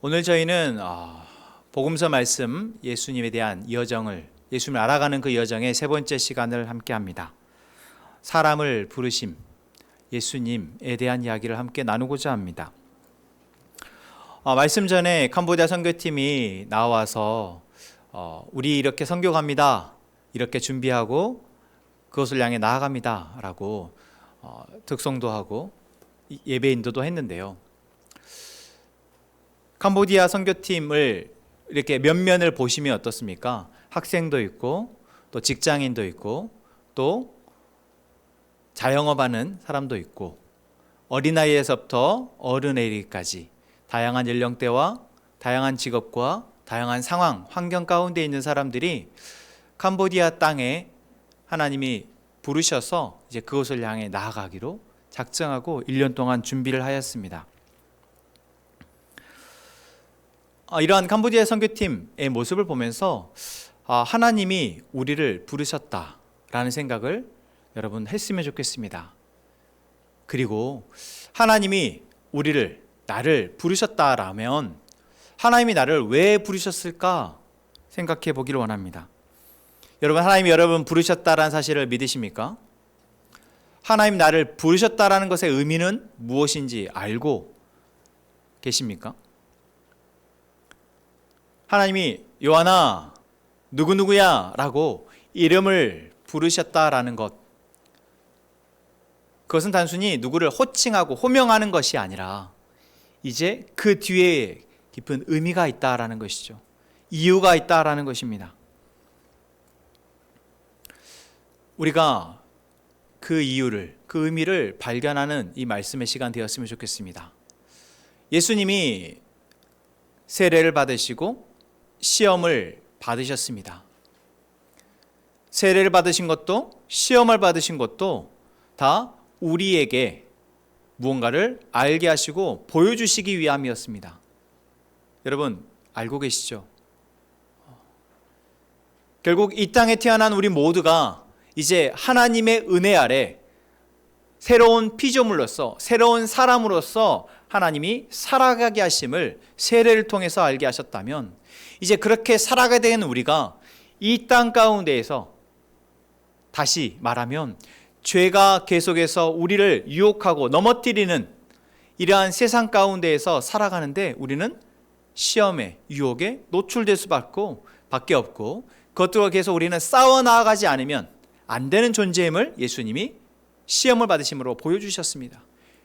오늘 저희는 복음서 말씀 예수님에 대한 예수님을 알아가는 그 여정의 세 번째 시간을 함께 합니다. 사람을 부르심, 예수님에 대한 이야기를 함께 나누고자 합니다. 말씀 전에 캄보디아 선교팀이 나와서 우리 이렇게 선교 갑니다, 이렇게 준비하고 그것을 향해 나아갑니다 라고 득송도 하고 예배 인도도 했는데요. 캄보디아 선교팀을 이렇게 면면을 보시면 어떻습니까? 학생도 있고 또 직장인도 있고 또 자영업하는 사람도 있고 어린아이에서부터 어른에 이르기까지 다양한 연령대와 다양한 직업과 다양한 상황, 환경 가운데 있는 사람들이 캄보디아 땅에 하나님이 부르셔서 이제 그곳을 향해 나아가기로 작정하고 1년 동안 준비를 하였습니다. 이러한 캄보디아 선교팀의 모습을 보면서 하나님이 우리를 부르셨다라는 생각을 여러분 했으면 좋겠습니다. 그리고 하나님이 나를 부르셨다라면 하나님이 나를 왜 부르셨을까 생각해 보기를 원합니다. 여러분, 하나님이 여러분 부르셨다라는 사실을 믿으십니까? 하나님 나를 부르셨다라는 것의 의미는 무엇인지 알고 계십니까? 하나님이 요한아 누구누구야 라고 이름을 부르셨다라는 것, 그것은 단순히 누구를 호칭하고 호명하는 것이 아니라 이제 그 뒤에 깊은 의미가 있다라는 것이죠. 이유가 있다라는 것입니다. 우리가 그 이유를, 그 의미를 발견하는 이 말씀의 시간 되었으면 좋겠습니다. 예수님이 세례를 받으시고 시험을 받으셨습니다. 세례를 받으신 것도 시험을 받으신 것도 다 우리에게 무언가를 알게 하시고 보여주시기 위함이었습니다. 여러분 알고 계시죠? 결국 이 땅에 태어난 우리 모두가 이제 하나님의 은혜 아래 새로운 피조물로서, 새로운 사람으로서 하나님이 살아가게 하심을 세례를 통해서 알게 하셨다면 이제 그렇게 살아가게 된 우리가 이 땅 가운데에서 다시 말하면 죄가 계속해서 우리를 유혹하고 넘어뜨리는 이러한 세상 가운데에서 살아가는데 우리는 시험에, 유혹에 노출될 수밖에 없고 그것들과 계속 우리는 싸워 나아가지 않으면 안 되는 존재임을 예수님이 시험을 받으심으로 보여주셨습니다.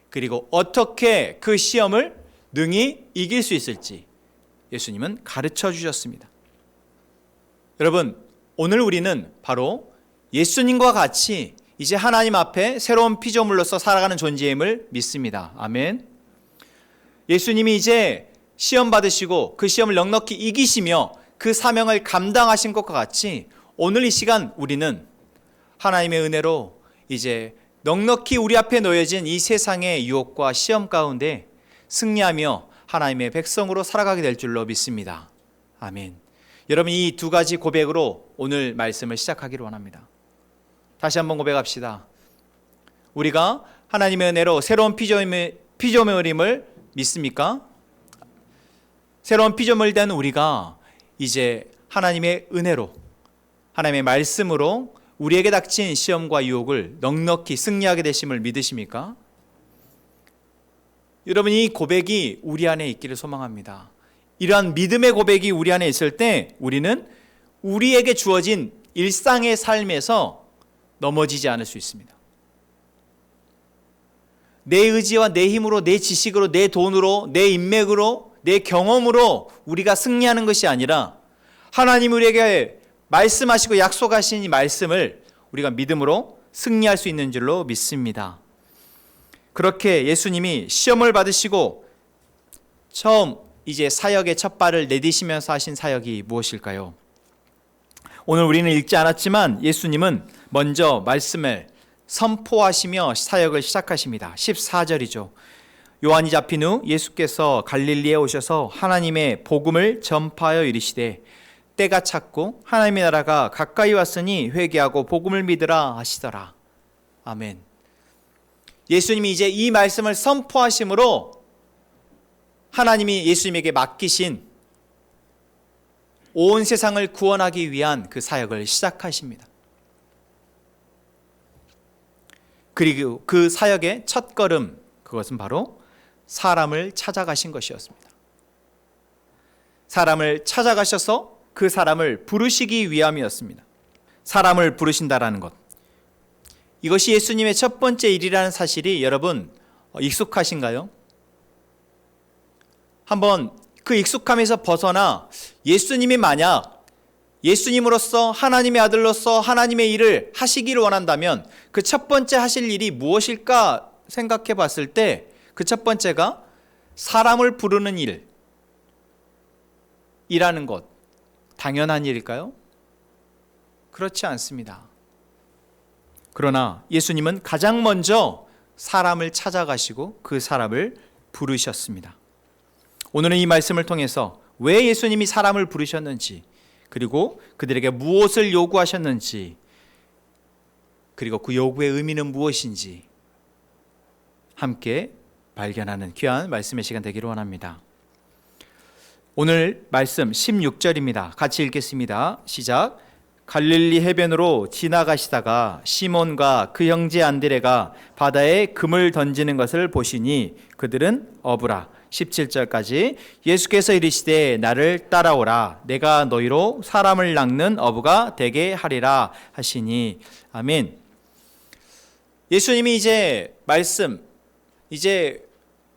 그리고 어떻게 그 시험을 능히 이길 수 있을지 예수님은 가르쳐 주셨습니다. 여러분, 오늘 우리는 바로 예수님과 같이 이제 하나님 앞에 새로운 피조물로서 살아가는 존재임을 믿습니다. 아멘. 예수님이 이제 시험 받으시고 그 시험을 넉넉히 이기시며 그 사명을 감당하신 것과 같이 오늘 이 시간 우리는 하나님의 은혜로 이제 넉넉히 우리 앞에 놓여진 이 세상의 유혹과 시험 가운데 승리하며 하나님의 백성으로 살아가게 될 줄로 믿습니다. 아멘. 여러분, 이 두 가지 고백으로 오늘 말씀을 시작하기를 원합니다. 다시 한번 고백합시다. 우리가 하나님의 은혜로 새로운 피조물임을 믿습니까? 새로운 피조물 된 우리가 이제 하나님의 은혜로, 하나님의 말씀으로 우리에게 닥친 시험과 유혹을 넉넉히 승리하게 되심을 믿으십니까? 여러분, 이 고백이 우리 안에 있기를 소망합니다. 이러한 믿음의 고백이 우리 안에 있을 때 우리는 우리에게 주어진 일상의 삶에서 넘어지지 않을 수 있습니다. 내 의지와 내 힘으로, 내 지식으로, 내 돈으로, 내 인맥으로, 내 경험으로 우리가 승리하는 것이 아니라 하나님이 우리에게 말씀하시고 약속하신 이 말씀을 우리가 믿음으로 승리할 수 있는 줄로 믿습니다. 그렇게 예수님이 시험을 받으시고 처음 이제 사역의 첫 발을 내디시면서 하신 사역이 무엇일까요? 오늘 우리는 읽지 않았지만 예수님은 먼저 말씀을 선포하시며 사역을 시작하십니다. 14절이죠. 요한이 잡힌 후 예수께서 갈릴리에 오셔서 하나님의 복음을 전파하여 이르시되 때가 찼고 하나님의 나라가 가까이 왔으니 회개하고 복음을 믿으라 하시더라. 아멘. 예수님이 이제 이 말씀을 선포하심으로 하나님이 예수님에게 맡기신 온 세상을 구원하기 위한 그 사역을 시작하십니다. 그리고 그 사역의 첫걸음, 그것은 바로 사람을 찾아가신 것이었습니다. 사람을 찾아가셔서 그 사람을 부르시기 위함이었습니다. 사람을 부르신다라는 것, 이것이 예수님의 첫 번째 일이라는 사실이 여러분 익숙하신가요? 한번 그 익숙함에서 벗어나 예수님이 만약 예수님으로서 하나님의 아들로서 하나님의 일을 하시기를 원한다면 그 첫 번째 하실 일이 무엇일까 생각해 봤을 때 그 첫 번째가 사람을 부르는 일이라는 것, 당연한 일일까요? 그렇지 않습니다. 그러나 예수님은 가장 먼저 사람을 찾아가시고 그 사람을 부르셨습니다. 오늘은 이 말씀을 통해서 왜 예수님이 사람을 부르셨는지, 그리고 그들에게 무엇을 요구하셨는지, 그리고 그 요구의 의미는 무엇인지 함께 발견하는 귀한 말씀의 시간 되기를 원합니다. 오늘 말씀 16절입니다. 같이 읽겠습니다. 시작. 갈릴리 해변으로 지나가시다가 시몬과 그 형제 안드레가 바다에 금을 던지는 것을 보시니 그들은 어부라. 17절까지 예수께서 이르시되 나를 따라오라. 내가 너희로 사람을 낚는 어부가 되게 하리라 하시니. 아멘. 예수님이 이제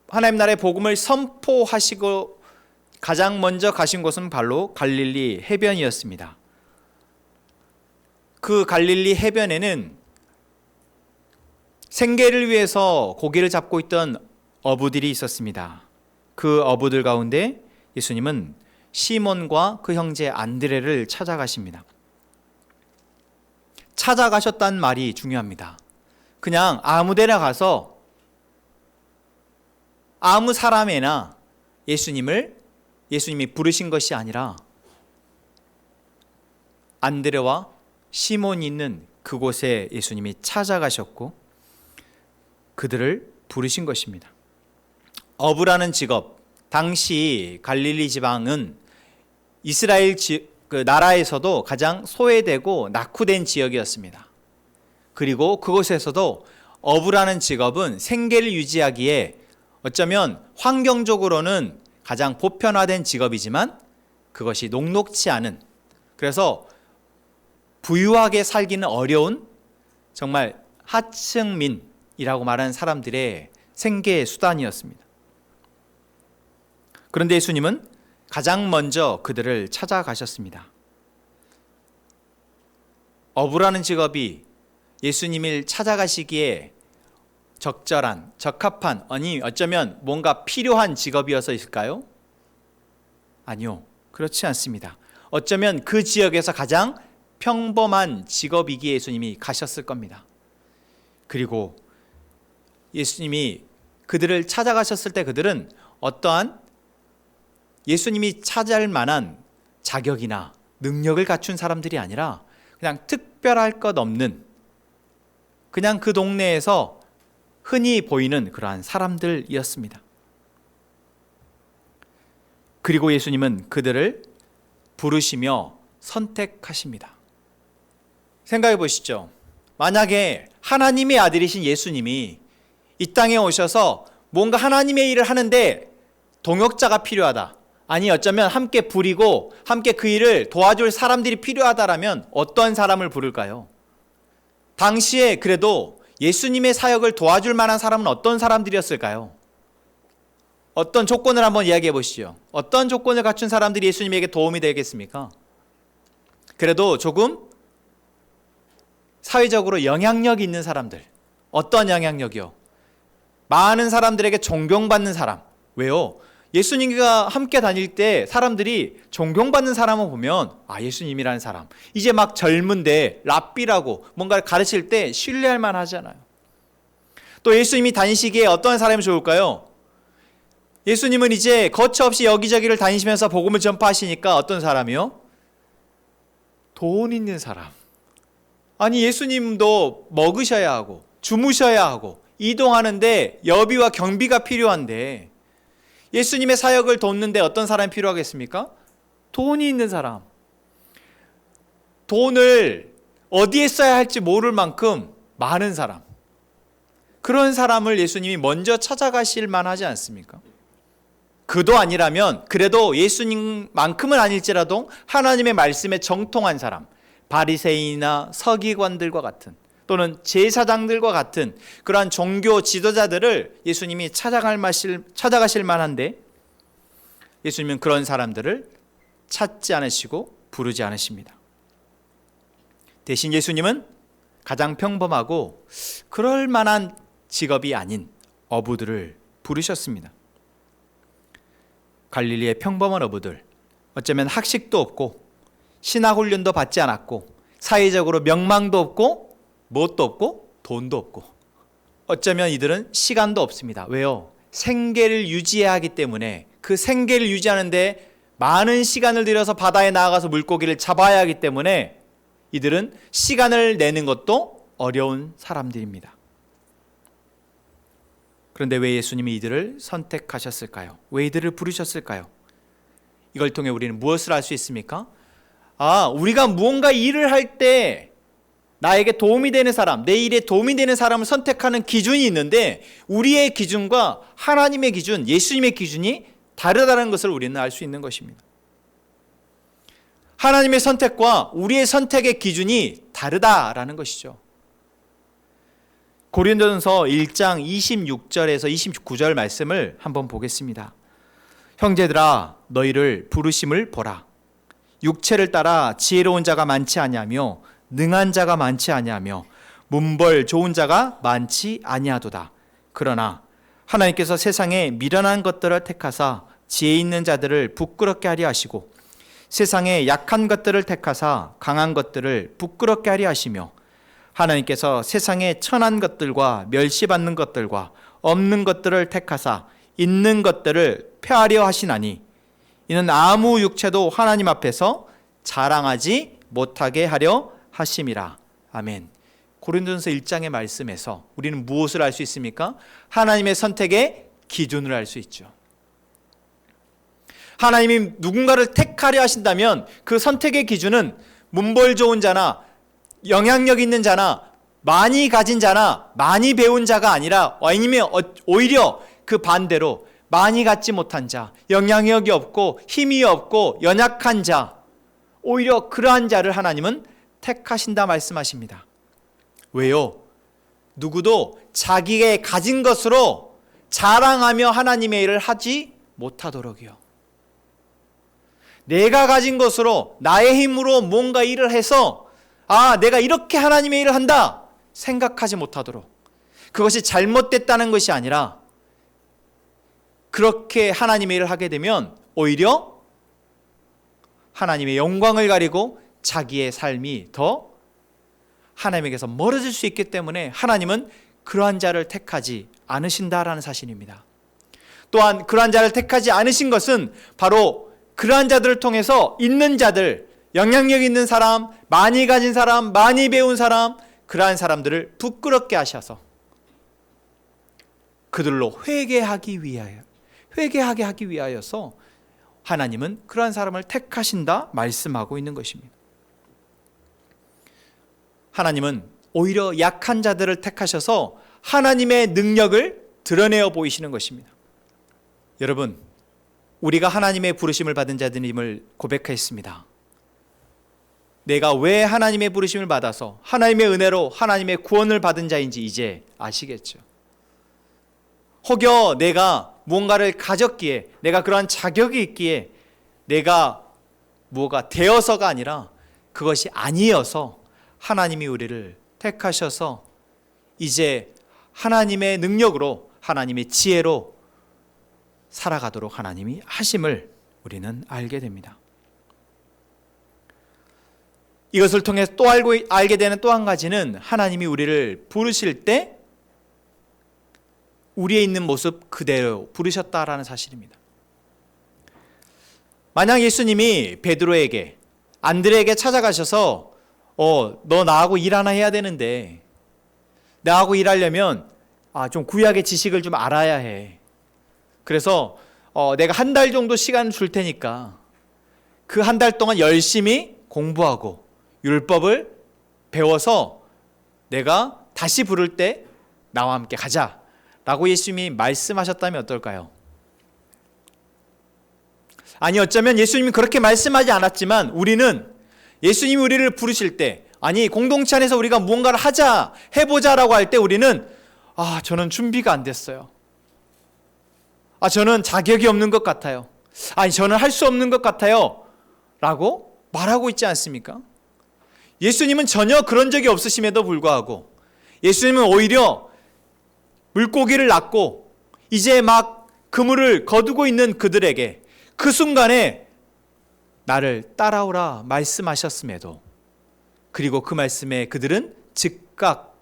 하나님 나라의 복음을 선포하시고 가장 먼저 가신 곳은 바로 갈릴리 해변이었습니다. 그 갈릴리 해변에는 생계를 위해서 고기를 잡고 있던 어부들이 있었습니다. 그 어부들 가운데 예수님은 시몬과 그 형제 안드레를 찾아가십니다. 찾아가셨다는 말이 중요합니다. 그냥 아무 데나 가서 아무 사람에나 예수님이 부르신 것이 아니라 안드레와 시몬이 있는 그곳에 예수님이 찾아가셨고 그들을 부르신 것입니다. 어부라는 직업, 당시 갈릴리 지방은 이스라엘 그 나라에서도 가장 소외되고 낙후된 지역이었습니다. 그리고 그곳에서도 어부라는 직업은 생계를 유지하기에 어쩌면 환경적으로는 가장 보편화된 직업이지만 그것이 녹록치 않은, 그래서 부유하게 살기는 어려운 정말 하층민이라고 말하는 사람들의 생계 수단이었습니다. 그런데 예수님은 가장 먼저 그들을 찾아가셨습니다. 어부라는 직업이 예수님을 찾아가시기에 적합한, 아니 어쩌면 뭔가 필요한 직업이어서 있을까요? 아니요, 그렇지 않습니다. 어쩌면 그 지역에서 가장 평범한 직업이기에 예수님이 가셨을 겁니다. 그리고 예수님이 그들을 찾아가셨을 때 그들은 어떠한 예수님이 찾아할 만한 자격이나 능력을 갖춘 사람들이 아니라 그냥 특별할 것 없는, 그냥 그 동네에서 흔히 보이는 그러한 사람들이었습니다. 그리고 예수님은 그들을 부르시며 선택하십니다. 생각해 보시죠. 만약에 하나님의 아들이신 예수님이 이 땅에 오셔서 뭔가 하나님의 일을 하는데 동역자가 필요하다, 아니 어쩌면 함께 부리고 함께 그 일을 도와줄 사람들이 필요하다라면 어떤 사람을 부를까요? 당시에 그래도 예수님의 사역을 도와줄 만한 사람은 어떤 사람들이었을까요? 어떤 조건을 한번 이야기해 보시죠. 어떤 조건을 갖춘 사람들이 예수님에게 도움이 되겠습니까? 그래도 조금 사회적으로 영향력 있는 사람들. 어떤 영향력이요? 많은 사람들에게 존경받는 사람. 왜요? 예수님과 함께 다닐 때 사람들이 존경받는 사람을 보면 예수님이라는 사람, 이제 막 젊은데 랍비라고 뭔가를 가르칠 때 신뢰할 만하잖아요. 또 예수님이 다니시기에 어떤 사람이 좋을까요? 예수님은 이제 거처없이 여기저기를 다니시면서 복음을 전파하시니까 어떤 사람이요? 돈 있는 사람. 아니 예수님도 먹으셔야 하고 주무셔야 하고 이동하는데 여비와 경비가 필요한데 예수님의 사역을 돕는데 어떤 사람이 필요하겠습니까? 돈이 있는 사람. 돈을 어디에 써야 할지 모를 만큼 많은 사람. 그런 사람을 예수님이 먼저 찾아가실 만하지 않습니까? 그도 아니라면 그래도 예수님만큼은 아닐지라도 하나님의 말씀에 정통한 사람, 바리새인이나 서기관들과 같은 또는 제사장들과 같은 그러한 종교 지도자들을 예수님이 찾아가실 만한데 예수님은 그런 사람들을 찾지 않으시고 부르지 않으십니다. 대신 예수님은 가장 평범하고 그럴 만한 직업이 아닌 어부들을 부르셨습니다. 갈릴리의 평범한 어부들, 어쩌면 학식도 없고 신학훈련도 받지 않았고 사회적으로 명망도 없고 뭣도 없고 돈도 없고 어쩌면 이들은 시간도 없습니다. 왜요? 생계를 유지해야 하기 때문에 그 생계를 유지하는데 많은 시간을 들여서 바다에 나아가서 물고기를 잡아야 하기 때문에 이들은 시간을 내는 것도 어려운 사람들입니다. 그런데 왜 예수님이 이들을 선택하셨을까요? 왜 이들을 부르셨을까요? 이걸 통해 우리는 무엇을 알 수 있습니까? 우리가 무언가 일을 할 때 나에게 도움이 되는 사람, 내 일에 도움이 되는 사람을 선택하는 기준이 있는데 우리의 기준과 하나님의 기준, 예수님의 기준이 다르다는 것을 우리는 알 수 있는 것입니다. 하나님의 선택과 우리의 선택의 기준이 다르다라는 것이죠. 고린도전서 1장 26절에서 29절 말씀을 한번 보겠습니다. 형제들아 너희를 부르심을 보라. 육체를 따라 지혜로운 자가 많지 아니하며 능한 자가 많지 아니하며 문벌 좋은 자가 많지 아니하도다. 그러나 하나님께서 세상에 미련한 것들을 택하사 지혜 있는 자들을 부끄럽게 하려 하시고 세상에 약한 것들을 택하사 강한 것들을 부끄럽게 하려 하시며 하나님께서 세상에 천한 것들과 멸시받는 것들과 없는 것들을 택하사 있는 것들을 폐하려 하시나니 이는 아무 육체도 하나님 앞에서 자랑하지 못하게 하려 하심이라. 아멘. 고린도전서 1장의 말씀에서 우리는 무엇을 알 수 있습니까? 하나님의 선택의 기준을 알 수 있죠. 하나님이 누군가를 택하려 하신다면 그 선택의 기준은 문벌 좋은 자나 영향력 있는 자나 많이 가진 자나 많이 배운 자가 아니라 아니면 오히려 그 반대로 많이 갖지 못한 자, 영향력이 없고 힘이 없고 연약한 자, 오히려 그러한 자를 하나님은 택하신다 말씀하십니다. 왜요? 누구도 자기의 가진 것으로 자랑하며 하나님의 일을 하지 못하도록이요. 내가 가진 것으로 나의 힘으로 뭔가 일을 해서 내가 이렇게 하나님의 일을 한다 생각하지 못하도록, 그것이 잘못됐다는 것이 아니라 그렇게 하나님의 일을 하게 되면 오히려 하나님의 영광을 가리고 자기의 삶이 더 하나님에게서 멀어질 수 있기 때문에 하나님은 그러한 자를 택하지 않으신다라는 사실입니다. 또한 그러한 자를 택하지 않으신 것은 바로 그러한 자들을 통해서 있는 자들, 영향력 있는 사람, 많이 가진 사람, 많이 배운 사람, 그러한 사람들을 부끄럽게 하셔서 그들로 회개하게 하기 위하여서 하나님은 그러한 사람을 택하신다 말씀하고 있는 것입니다. 하나님은 오히려 약한 자들을 택하셔서 하나님의 능력을 드러내어 보이시는 것입니다. 여러분, 우리가 하나님의 부르심을 받은 자들임을 고백했습니다. 내가 왜 하나님의 부르심을 받아서 하나님의 은혜로 하나님의 구원을 받은 자인지 이제 아시겠죠? 혹여 내가 무언가를 가졌기에, 내가 그러한 자격이 있기에 내가 뭐가 되어서가 아니라 그것이 아니어서 하나님이 우리를 택하셔서 이제 하나님의 능력으로, 하나님의 지혜로 살아가도록 하나님이 하심을 우리는 알게 됩니다. 이것을 통해 또 알게 되는 또 한 가지는 하나님이 우리를 부르실 때 우리의 있는 모습 그대로 부르셨다라는 사실입니다. 만약 예수님이 베드로에게, 안드레에게 찾아가셔서 너 나하고 일 하나 해야 되는데, 나하고 일하려면 좀 구약의 지식을 좀 알아야 해. 그래서 내가 한 달 정도 시간 줄 테니까 그 한 달 동안 열심히 공부하고 율법을 배워서 내가 다시 부를 때 나와 함께 가자 라고 예수님이 말씀하셨다면 어떨까요? 아니, 어쩌면 예수님이 그렇게 말씀하지 않았지만 우리는 예수님이 우리를 부르실 때, 아니 공동체 안에서 우리가 무언가를 하자, 해보자라고 할 때 우리는 저는 준비가 안 됐어요. 저는 자격이 없는 것 같아요. 아니, 저는 할 수 없는 것 같아요 라고 말하고 있지 않습니까? 예수님은 전혀 그런 적이 없으심에도 불구하고 예수님은 오히려 물고기를 낚고 이제 막 그물을 거두고 있는 그들에게 그 순간에 나를 따라오라 말씀하셨음에도, 그리고 그 말씀에 그들은 즉각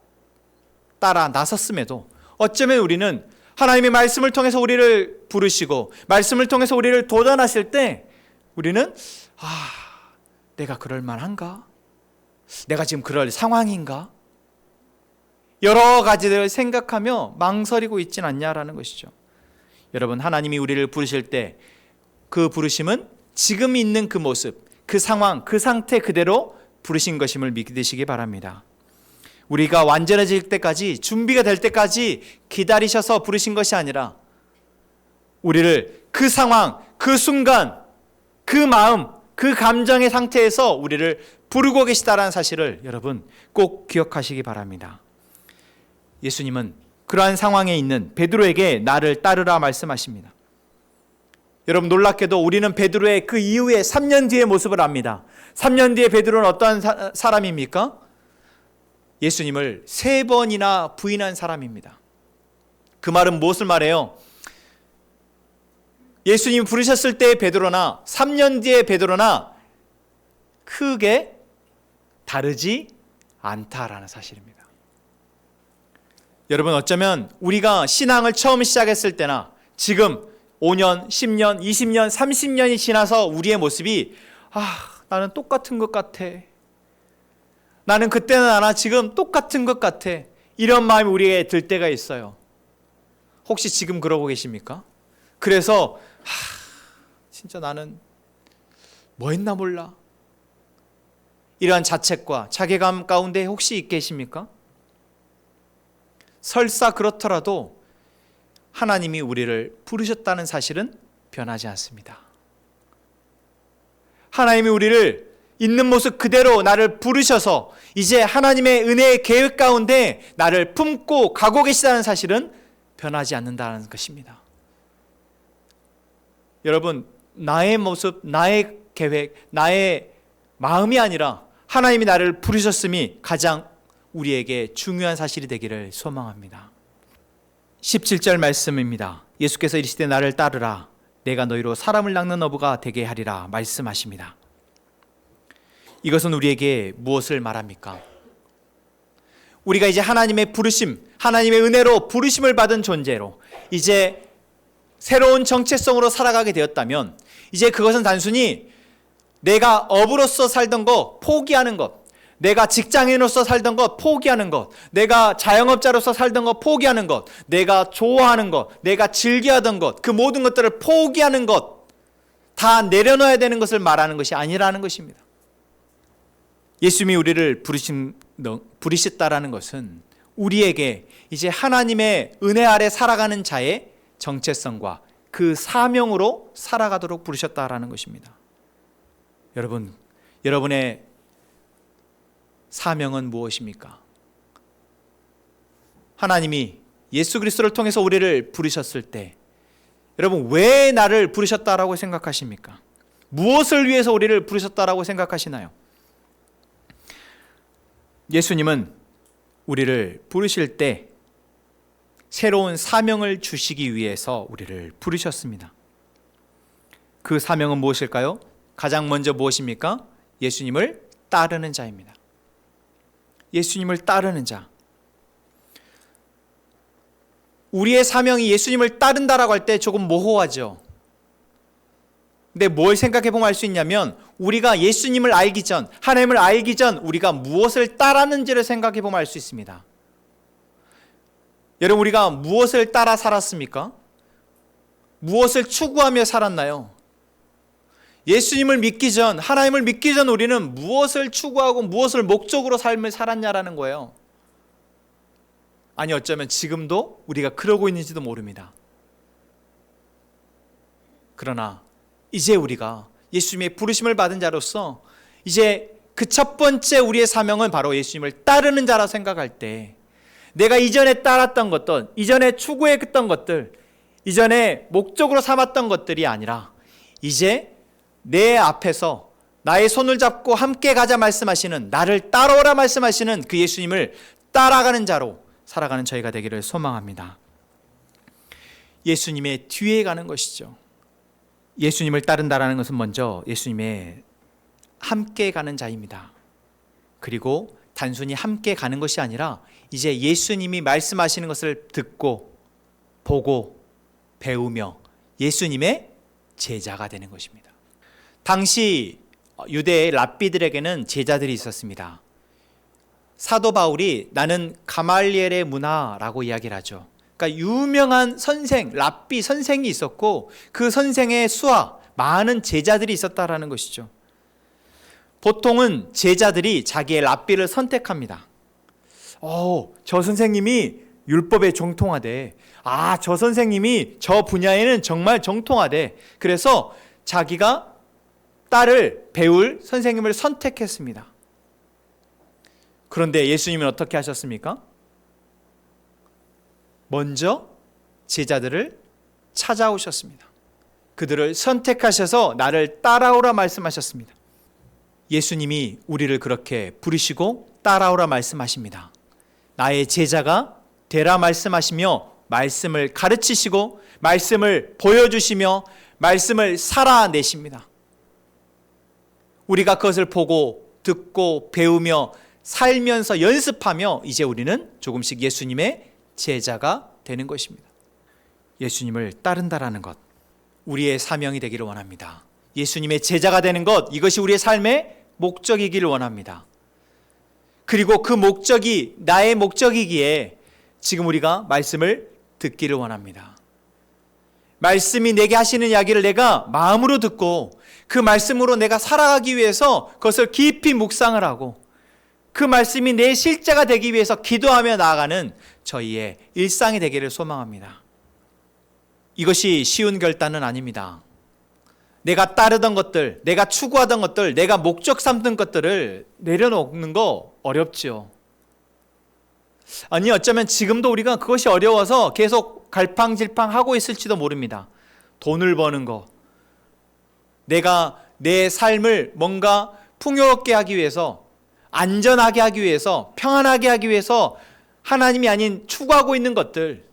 따라 나섰음에도 어쩌면 우리는 하나님의 말씀을 통해서 우리를 부르시고 말씀을 통해서 우리를 도전하실 때 우리는 내가 그럴 만한가? 내가 지금 그럴 상황인가? 여러 가지들을 생각하며 망설이고 있진 않냐라는 것이죠. 여러분, 하나님이 우리를 부르실 때 그 부르심은 지금 있는 그 모습, 그 상황, 그 상태 그대로 부르신 것임을 믿으시기 바랍니다. 우리가 완전해질 때까지, 준비가 될 때까지 기다리셔서 부르신 것이 아니라 우리를 그 상황, 그 순간, 그 마음, 그 감정의 상태에서 우리를 부르고 계시다라는 사실을 여러분 꼭 기억하시기 바랍니다. 예수님은 그러한 상황에 있는 베드로에게 나를 따르라 말씀하십니다. 여러분, 놀랍게도 우리는 베드로의 그 이후에 3년 뒤의 모습을 압니다. 3년 뒤에 베드로는 어떠한 사람입니까? 예수님을 3번이나 부인한 사람입니다. 그 말은 무엇을 말해요? 예수님이 부르셨을 때의 베드로나 3년 뒤의 베드로나 크게 다르지 않다라는 사실입니다. 여러분, 어쩌면 우리가 신앙을 처음 시작했을 때나 지금 5년, 10년, 20년, 30년이 지나서 우리의 모습이 나는 똑같은 것 같아. 나는 그때는 나나 지금 똑같은 것 같아. 이런 마음이 우리에게 들 때가 있어요. 혹시 지금 그러고 계십니까? 그래서 진짜 나는 뭐 했나 몰라. 이러한 자책과 자괴감 가운데 혹시 계십니까? 설사 그렇더라도 하나님이 우리를 부르셨다는 사실은 변하지 않습니다. 하나님이 우리를 있는 모습 그대로 나를 부르셔서 이제 하나님의 은혜의 계획 가운데 나를 품고 가고 계시다는 사실은 변하지 않는다는 것입니다. 여러분, 나의 모습, 나의 계획, 나의 마음이 아니라 하나님이 나를 부르셨음이 가장 우리에게 중요한 사실이 되기를 소망합니다. 17절 말씀입니다. 예수께서 이르시되 나를 따르라. 내가 너희로 사람을 낚는 어부가 되게 하리라 말씀하십니다. 이것은 우리에게 무엇을 말합니까? 우리가 이제 하나님의 부르심, 하나님의 은혜로 부르심을 받은 존재로 이제 새로운 정체성으로 살아가게 되었다면 이제 그것은 단순히 내가 어부로서 살던 거 포기하는 것, 내가 직장인으로서 살던 것 포기하는 것, 내가 자영업자로서 살던 것 포기하는 것, 내가 좋아하는 것, 내가 즐겨하던 것, 그 모든 것들을 포기하는 것, 다 내려놓아야 되는 것을 말하는 것이 아니라는 것입니다. 예수님이 우리를 부르셨다라는 것은 우리에게 이제 하나님의 은혜 아래 살아가는 자의 정체성과 그 사명으로 살아가도록 부르셨다라는 것입니다. 여러분, 여러분의 사명은 무엇입니까? 하나님이 예수 그리스도를 통해서 우리를 부르셨을 때 여러분 왜 나를 부르셨다라고 생각하십니까? 무엇을 위해서 우리를 부르셨다라고 생각하시나요? 예수님은 우리를 부르실 때 새로운 사명을 주시기 위해서 우리를 부르셨습니다. 그 사명은 무엇일까요? 가장 먼저 무엇입니까? 예수님을 따르는 자입니다. 예수님을 따르는 자. 우리의 사명이 예수님을 따른다라고 할 때 조금 모호하죠. 근데 뭘 생각해 보면 알 수 있냐면 우리가 예수님을 알기 전, 하나님을 알기 전 우리가 무엇을 따랐는지를 생각해 보면 알 수 있습니다. 여러분, 우리가 무엇을 따라 살았습니까? 무엇을 추구하며 살았나요? 예수님을 믿기 전, 하나님을 믿기 전 우리는 무엇을 추구하고 무엇을 목적으로 삶을 살았냐라는 거예요. 아니 어쩌면 지금도 우리가 그러고 있는지도 모릅니다. 그러나 이제 우리가 예수님의 부르심을 받은 자로서 이제 그 첫 번째 우리의 사명은 바로 예수님을 따르는 자라 생각할 때 내가 이전에 따랐던 것들, 이전에 추구했던 것들, 이전에 목적으로 삼았던 것들이 아니라 이제 내 앞에서 나의 손을 잡고 함께 가자 말씀하시는, 나를 따라오라 말씀하시는 그 예수님을 따라가는 자로 살아가는 저희가 되기를 소망합니다. 예수님의 뒤에 가는 것이죠. 예수님을 따른다라는 것은 먼저 예수님의 함께 가는 자입니다. 그리고 단순히 함께 가는 것이 아니라 이제 예수님이 말씀하시는 것을 듣고 보고 배우며 예수님의 제자가 되는 것입니다. 당시 유대의 랍비들에게는 제자들이 있었습니다. 사도 바울이 나는 가말리엘의 문화라고 이야기를 하죠. 그러니까 유명한 선생, 랍비 선생이 있었고 그 선생의 수하, 많은 제자들이 있었다라는 것이죠. 보통은 제자들이 자기의 랍비를 선택합니다. 저 선생님이 율법에 정통하대. 저 선생님이 저 분야에는 정말 정통하대. 그래서 자기가 딸을 배울 선생님을 선택했습니다. 그런데 예수님은 어떻게 하셨습니까? 먼저 제자들을 찾아오셨습니다. 그들을 선택하셔서 나를 따라오라 말씀하셨습니다. 예수님이 우리를 그렇게 부르시고 따라오라 말씀하십니다. 나의 제자가 되라 말씀하시며 말씀을 가르치시고 말씀을 보여주시며 말씀을 살아내십니다. 우리가 그것을 보고 듣고 배우며 살면서 연습하며 이제 우리는 조금씩 예수님의 제자가 되는 것입니다. 예수님을 따른다라는 것, 우리의 사명이 되기를 원합니다. 예수님의 제자가 되는 것, 이것이 우리의 삶의 목적이기를 원합니다. 그리고 그 목적이 나의 목적이기에 지금 우리가 말씀을 듣기를 원합니다. 말씀이 내게 하시는 이야기를 내가 마음으로 듣고 그 말씀으로 내가 살아가기 위해서 그것을 깊이 묵상을 하고 그 말씀이 내 실제가 되기 위해서 기도하며 나아가는 저희의 일상이 되기를 소망합니다. 이것이 쉬운 결단은 아닙니다. 내가 따르던 것들, 내가 추구하던 것들, 내가 목적 삼던 것들을 내려놓는 거 어렵지요. 아니 어쩌면 지금도 우리가 그것이 어려워서 계속 갈팡질팡하고 있을지도 모릅니다. 돈을 버는 거, 내가 내 삶을 뭔가 풍요롭게 하기 위해서, 안전하게 하기 위해서, 평안하게 하기 위해서 하나님이 아닌 추구하고 있는 것들,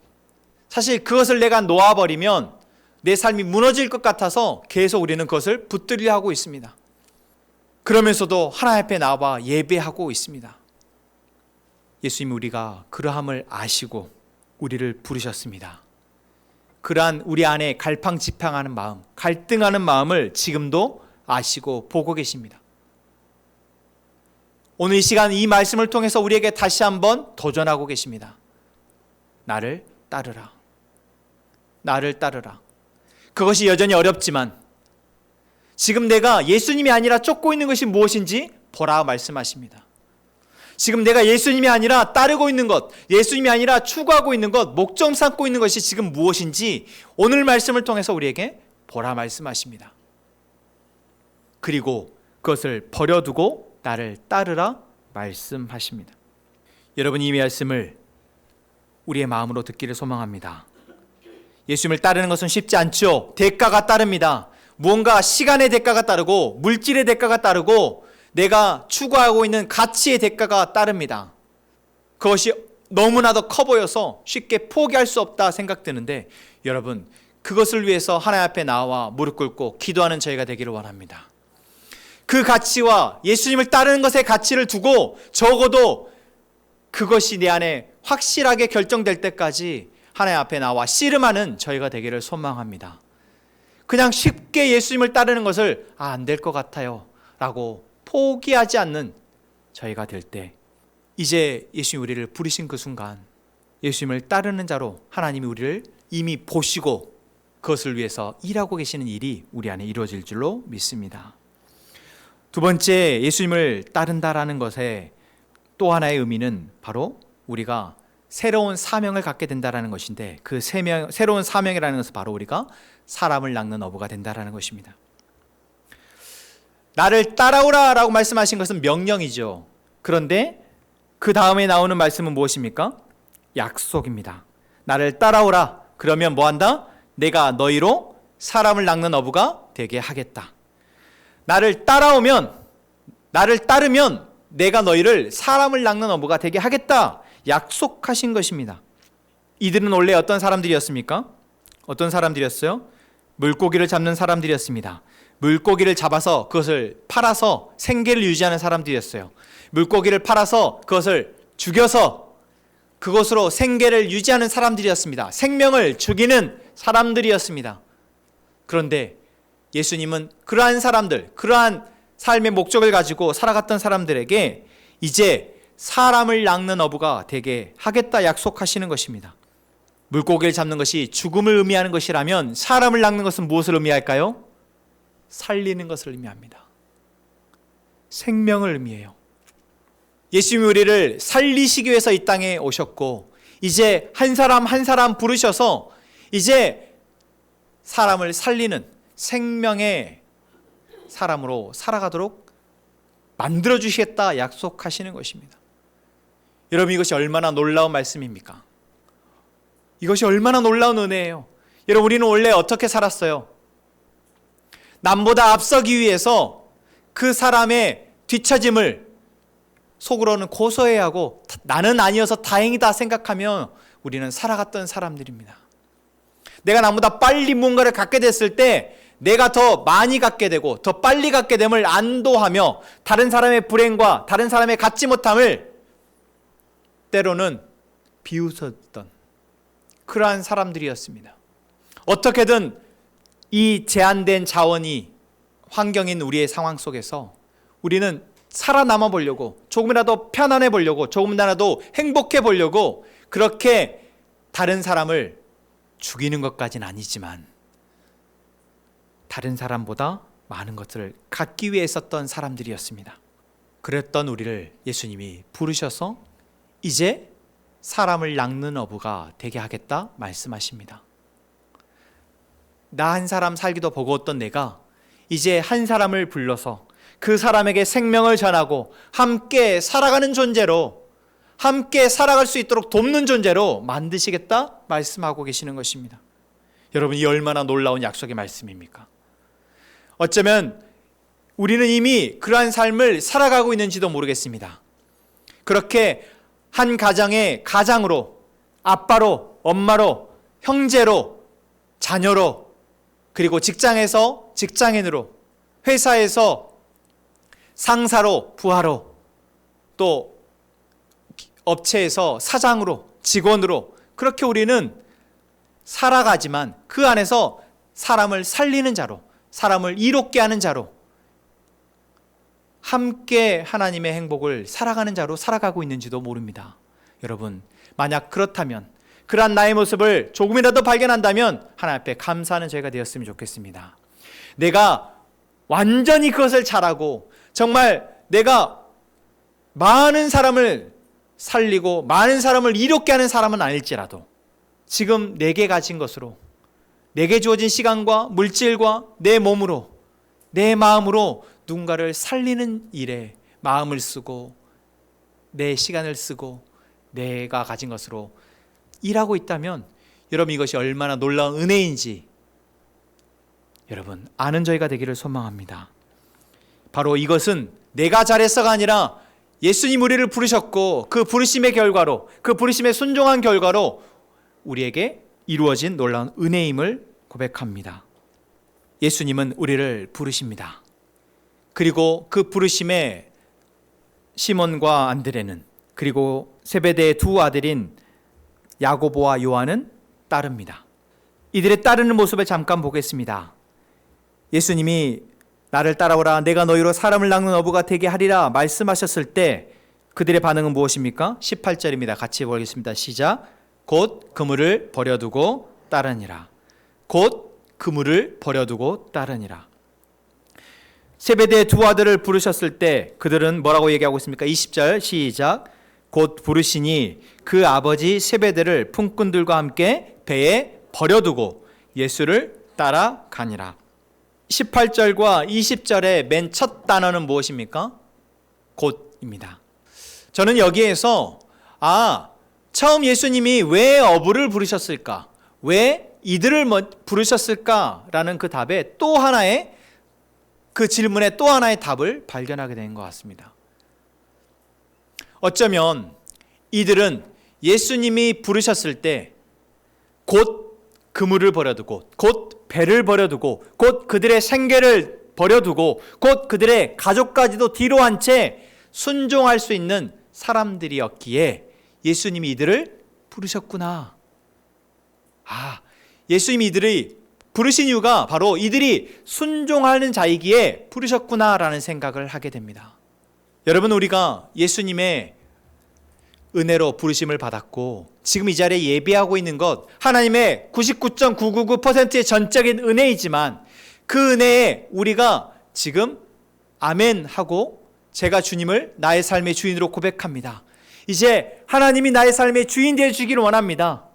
사실 그것을 내가 놓아버리면 내 삶이 무너질 것 같아서 계속 우리는 그것을 붙들려 하고 있습니다. 그러면서도 하나님 앞에 나와 예배하고 있습니다. 예수님이 우리가 그러함을 아시고 우리를 부르셨습니다. 그러한 우리 안에 갈팡지팡하는 마음, 갈등하는 마음을 지금도 아시고 보고 계십니다. 오늘 이 시간 이 말씀을 통해서 우리에게 다시 한번 도전하고 계십니다. 나를 따르라. 나를 따르라. 그것이 여전히 어렵지만 지금 내가 예수님이 아니라 쫓고 있는 것이 무엇인지 보라 말씀하십니다. 지금 내가 예수님이 아니라 따르고 있는 것, 예수님이 아니라 추구하고 있는 것, 목적 삼고 있는 것이 지금 무엇인지 오늘 말씀을 통해서 우리에게 보라 말씀하십니다. 그리고 그것을 버려두고 나를 따르라 말씀하십니다. 여러분 이 말씀을 우리의 마음으로 듣기를 소망합니다. 예수님을 따르는 것은 쉽지 않죠. 대가가 따릅니다. 무언가 시간의 대가가 따르고 물질의 대가가 따르고 내가 추구하고 있는 가치의 대가가 따릅니다. 그것이 너무나도 커 보여서 쉽게 포기할 수 없다 생각되는데 여러분 그것을 위해서 하나님 앞에 나와 무릎 꿇고 기도하는 저희가 되기를 원합니다. 그 가치와 예수님을 따르는 것의 가치를 두고 적어도 그것이 내 안에 확실하게 결정될 때까지 하나님 앞에 나와 씨름하는 저희가 되기를 소망합니다. 그냥 쉽게 예수님을 따르는 것을 안 될 것 같아요 라고 포기하지 않는 저희가 될 때 이제 예수님이 우리를 부르신 그 순간 예수님을 따르는 자로 하나님이 우리를 이미 보시고 그것을 위해서 일하고 계시는 일이 우리 안에 이루어질 줄로 믿습니다. 두 번째, 예수님을 따른다라는 것의 또 하나의 의미는 바로 우리가 새로운 사명을 갖게 된다는 것인데, 그 새로운 사명이라는 것은 바로 우리가 사람을 낚는 어부가 된다는 것입니다. 나를 따라오라 라고 말씀하신 것은 명령이죠. 그런데 그 다음에 나오는 말씀은 무엇입니까? 약속입니다. 나를 따라오라. 그러면 뭐 한다? 내가 너희로 사람을 낚는 어부가 되게 하겠다. 나를 따르면 내가 너희를 사람을 낚는 어부가 되게 하겠다. 약속하신 것입니다. 이들은 원래 어떤 사람들이었습니까? 어떤 사람들이었어요? 물고기를 잡는 사람들이었습니다. 물고기를 잡아서 그것을 팔아서 생계를 유지하는 사람들이었어요. 물고기를 팔아서 그것을 죽여서 그것으로 생계를 유지하는 사람들이었습니다. 생명을 죽이는 사람들이었습니다. 그런데 예수님은 그러한 사람들, 그러한 삶의 목적을 가지고 살아갔던 사람들에게 이제 사람을 낚는 어부가 되게 하겠다 약속하시는 것입니다. 물고기를 잡는 것이 죽음을 의미하는 것이라면 사람을 낚는 것은 무엇을 의미할까요? 살리는 것을 의미합니다. 생명을 의미해요. 예수님이 우리를 살리시기 위해서 이 땅에 오셨고, 이제 한 사람 한 사람 부르셔서 이제 사람을 살리는 생명의 사람으로 살아가도록 만들어주시겠다 약속하시는 것입니다. 여러분, 이것이 얼마나 놀라운 말씀입니까? 이것이 얼마나 놀라운 은혜예요. 여러분, 우리는 원래 어떻게 살았어요? 남보다 앞서기 위해서 그 사람의 뒤처짐을 속으로는 고소해야 하고 나는 아니어서 다행이다 생각하며 우리는 살아갔던 사람들입니다. 내가 남보다 빨리 무언가를 갖게 됐을 때 내가 더 많이 갖게 되고 더 빨리 갖게 됨을 안도하며 다른 사람의 불행과 다른 사람의 갖지 못함을 때로는 비웃었던 그러한 사람들이었습니다. 어떻게든 이 제한된 자원이 환경인 우리의 상황 속에서 우리는 살아남아 보려고, 조금이라도 편안해 보려고, 조금이라도 행복해 보려고 그렇게 다른 사람을 죽이는 것까지는 아니지만 다른 사람보다 많은 것들을 갖기 위해 썼던 사람들이었습니다. 그랬던 우리를 예수님이 부르셔서 이제 사람을 낚는 어부가 되게 하겠다 말씀하십니다. 나 한 사람 살기도 버거웠던 내가 이제 한 사람을 불러서 그 사람에게 생명을 전하고 함께 살아가는 존재로, 함께 살아갈 수 있도록 돕는 존재로 만드시겠다 말씀하고 계시는 것입니다. 여러분, 이 얼마나 놀라운 약속의 말씀입니까? 어쩌면 우리는 이미 그러한 삶을 살아가고 있는지도 모르겠습니다. 그렇게 한 가정의 가장으로, 아빠로, 엄마로, 형제로, 자녀로, 그리고 직장에서 직장인으로, 회사에서 상사로, 부하로, 또 업체에서 사장으로, 직원으로, 그렇게 우리는 살아가지만 그 안에서 사람을 살리는 자로, 사람을 이롭게 하는 자로, 함께 하나님의 행복을 살아가는 자로 살아가고 있는지도 모릅니다. 여러분, 만약 그렇다면, 그러한 나의 모습을 조금이라도 발견한다면 하나님 앞에 감사하는 저희가 되었으면 좋겠습니다. 내가 완전히 그것을 잘하고 정말 내가 많은 사람을 살리고 많은 사람을 이롭게 하는 사람은 아닐지라도 지금 내게 가진 것으로, 내게 주어진 시간과 물질과 내 몸으로, 내 마음으로 누군가를 살리는 일에 마음을 쓰고 내 시간을 쓰고 내가 가진 것으로 일하고 있다면 여러분, 이것이 얼마나 놀라운 은혜인지 여러분 아는 저희가 되기를 소망합니다. 바로 이것은 내가 잘해서가 아니라 예수님 우리를 부르셨고 그 부르심의 결과로, 그 부르심에 순종한 결과로 우리에게 이루어진 놀라운 은혜임을 고백합니다. 예수님은 우리를 부르십니다. 그리고 그 부르심에 시몬과 안드레는, 그리고 세베대의 두 아들인 야고보와 요한은 따릅니다. 이들의 따르는 모습을 잠깐 보겠습니다. 예수님이 나를 따라오라, 내가 너희로 사람을 낚는 어부가 되게 하리라 말씀하셨을 때 그들의 반응은 무엇입니까? 18절입니다. 같이 보겠습니다. 시작. 곧 그물을 버려두고 따르니라. 곧 그물을 버려두고 따르니라. 세베대의 두 아들을 부르셨을 때 그들은 뭐라고 얘기하고 있습니까? 20절 시작. 곧 부르시니 그 아버지 세베대를 품꾼들과 함께 배에 버려두고 예수를 따라가니라. 18절과 20절의 맨 첫 단어는 무엇입니까? 곧입니다. 저는 여기에서 처음 예수님이 왜 어부를 부르셨을까? 왜 이들을 부르셨을까라는 그 답에 또 하나의 그 질문에 또 하나의 답을 발견하게 된 것 같습니다. 어쩌면 이들은 예수님이 부르셨을 때 곧 그물을 버려두고 곧 배를 버려두고 곧 그들의 생계를 버려두고 곧 그들의 가족까지도 뒤로 한 채 순종할 수 있는 사람들이었기에 예수님이 이들을 부르셨구나. 예수님이 이들이 부르신 이유가 바로 이들이 순종하는 자이기에 부르셨구나라는 생각을 하게 됩니다. 여러분, 우리가 예수님의 은혜로 부르심을 받았고 지금 이 자리에 예배하고 있는 것 하나님의 99.999%의 전적인 은혜이지만 그 은혜에 우리가 지금 아멘 하고 제가 주님을 나의 삶의 주인으로 고백합니다. 이제 하나님이 나의 삶의 주인 되어 주기를 원합니다.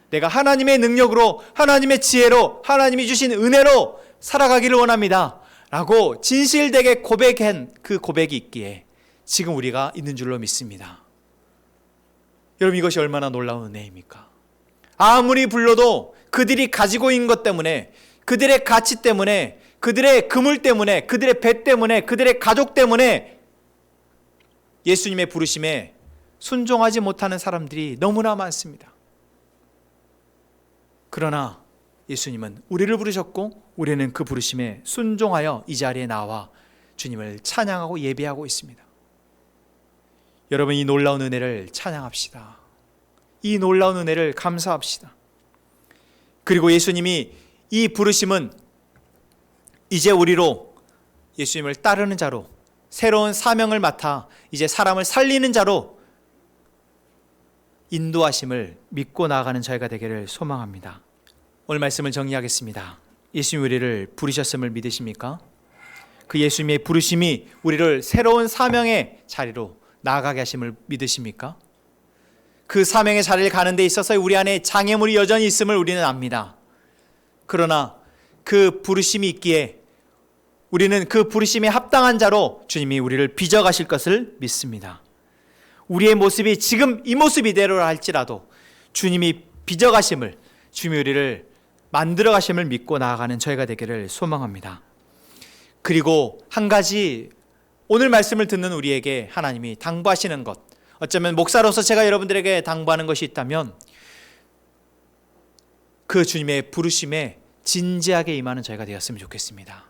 내가 하나님의 능력으로 하나님의 지혜로 하나님이 주신 은혜로 살아가기를 원합니다 라고 진실되게 고백한 그 고백이 있기에 지금 우리가 있는 줄로 믿습니다. 여러분, 이것이 얼마나 놀라운 은혜입니까? 아무리 불러도 그들이 가지고 있는 것 때문에 그들의 가치 때문에 그들의 그물 때문에 그들의 배 때문에 그들의 가족 때문에 예수님의 부르심에 순종하지 못하는 사람들이 너무나 많습니다. 그러나 예수님은 우리를 부르셨고 우리는 그 부르심에 순종하여 이 자리에 나와 주님을 찬양하고 예배하고 있습니다. 여러분, 이 놀라운 은혜를 찬양합시다. 이 놀라운 은혜를 감사합시다. 그리고 예수님이 이 부르심은 이제 우리로 예수님을 따르는 자로 새로운 사명을 맡아 이제 사람을 살리는 자로 인도하심을 믿고 나아가는 저희가 되기를 소망합니다. 오늘 말씀을 정리하겠습니다. 예수님 우리를 부르셨음을 믿으십니까? 그 예수님의 부르심이 우리를 새로운 사명의 자리로 나아가게 하심을 믿으십니까? 그 사명의 자리를 가는 데 있어서 우리 안에 장애물이 여전히 있음을 우리는 압니다. 그러나 그 부르심이 있기에 우리는 그 부르심에 합당한 자로 주님이 우리를 빚어가실 것을 믿습니다. 우리의 모습이 지금 이 모습 이대로라 할지라도 주님이 빚어가심을, 주님이 우리를 만들어가심을 믿고 나아가는 저희가 되기를 소망합니다. 그리고 한 가지 오늘 말씀을 듣는 우리에게 하나님이 당부하시는 것, 어쩌면 목사로서 제가 여러분들에게 당부하는 것이 있다면 그 주님의 부르심에 진지하게 임하는 저희가 되었으면 좋겠습니다.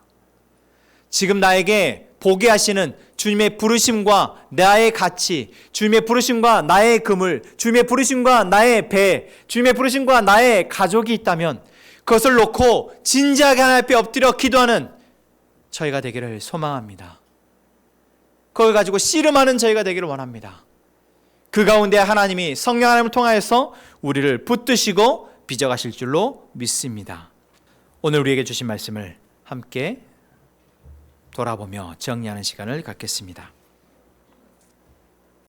지금 나에게 보게 하시는 주님의 부르심과 나의 가치, 주님의 부르심과 나의 그물, 주님의 부르심과 나의 배, 주님의 부르심과 나의 가족이 있다면 그것을 놓고 진지하게 하나님 앞에 엎드려 기도하는 저희가 되기를 소망합니다. 그걸 가지고 씨름하는 저희가 되기를 원합니다. 그 가운데 하나님이 성령 하나님을 통하여서 우리를 붙드시고 빚어가실 줄로 믿습니다. 오늘 우리에게 주신 말씀을 함께 돌아보며 정리하는 시간을 갖겠습니다.